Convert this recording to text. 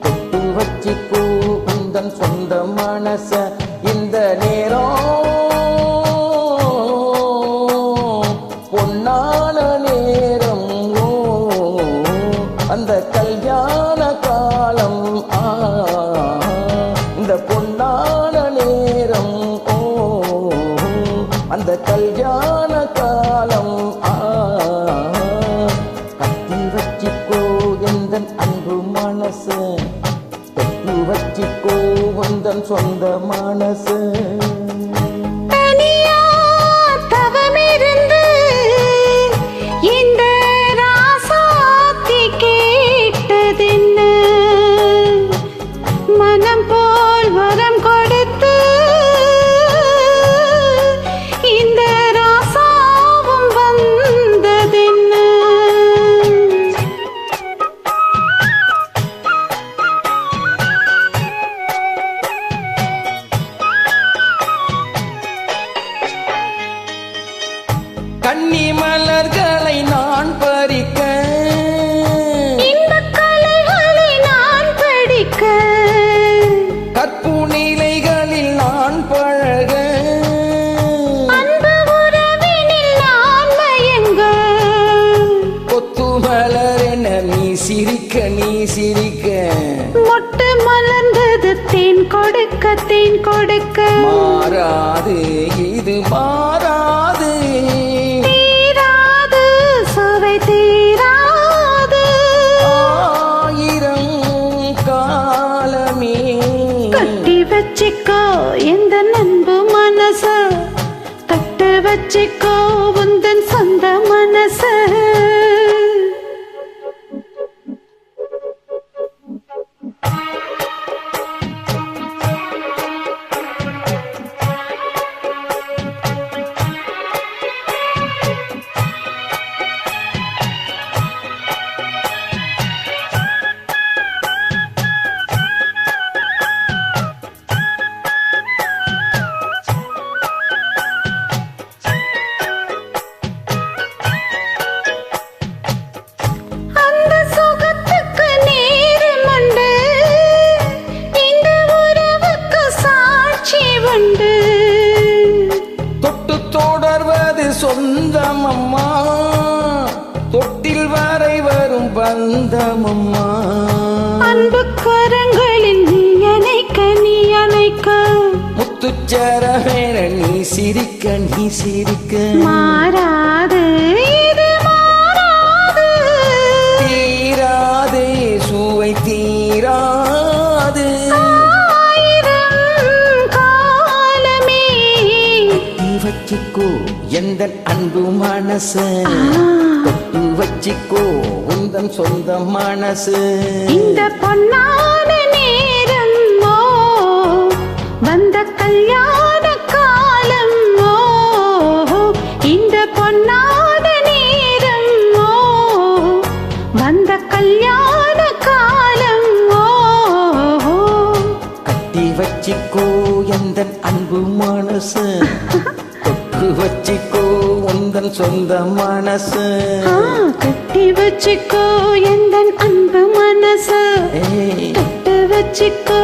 தொட்டு வச்சிக்கோ உந்தன் சொந்த மனச இந்த நேரம் பொன்னான நேரம் அந்த கல்யாண காலம் இந்த பொன்னான நேரம் அந்த கல்யாண காலம் கட்டி வச்சிக்கோ எந்தன் அன்பு மனசு தொட்டு வச்சிக்கோ உந்தன் சொந்த மனசு கன்னி மலர்களை நான் பறிக்க இன்பக் கலைகளை நான் படிக்க கற்பு நிலைகளில் நான் பழக அன்பு உறவினில் நான் மயங்க கொத்து மலர் என நீ சிரிக்க நீ சிரிக்க மொட்டு மலர்ந்தது தேன் கொடுக்க தேன் கொடுக்க மாறாது இது மாறாது தீராது சுவை தீராது ஆயிரம் காலமே கட்டி வச்சிக்கோ எந்த அன்பு மனச தொட்டு வச்சிக்கோ உந்தன் சொந்த மனச தொட்டு தொடர்வது சொந்தமம்மா தொட்டில் வரை வரும் பந்தமம்மா அன்பு கரங்களில் நீ அணைக்க முத்துச்சரவேன நீ சிரிக்க நீ சிரிக்க மாறாது இது மாறாது தீராது சுவை தீராது வச்சிக்கோ எந்தன் அன்பு மனசு தொட்டு வச்சிக்கோ உந்தன் சொந்த மனசு இந்த பொன்னான நேரம் வந்த கல்யாண காலம் இந்த பொன்னான நேரம் வந்த கல்யாண காலம் கட்டி வச்சிக்கோ எந்தன் அன்பு மனசு தொட்டு வச்சிக்கோ உந்தன் சொந்த மனசு கட்டி வச்சிக்கோ எந்த அன்பு மனசு தொட்டு வச்சிக்கோ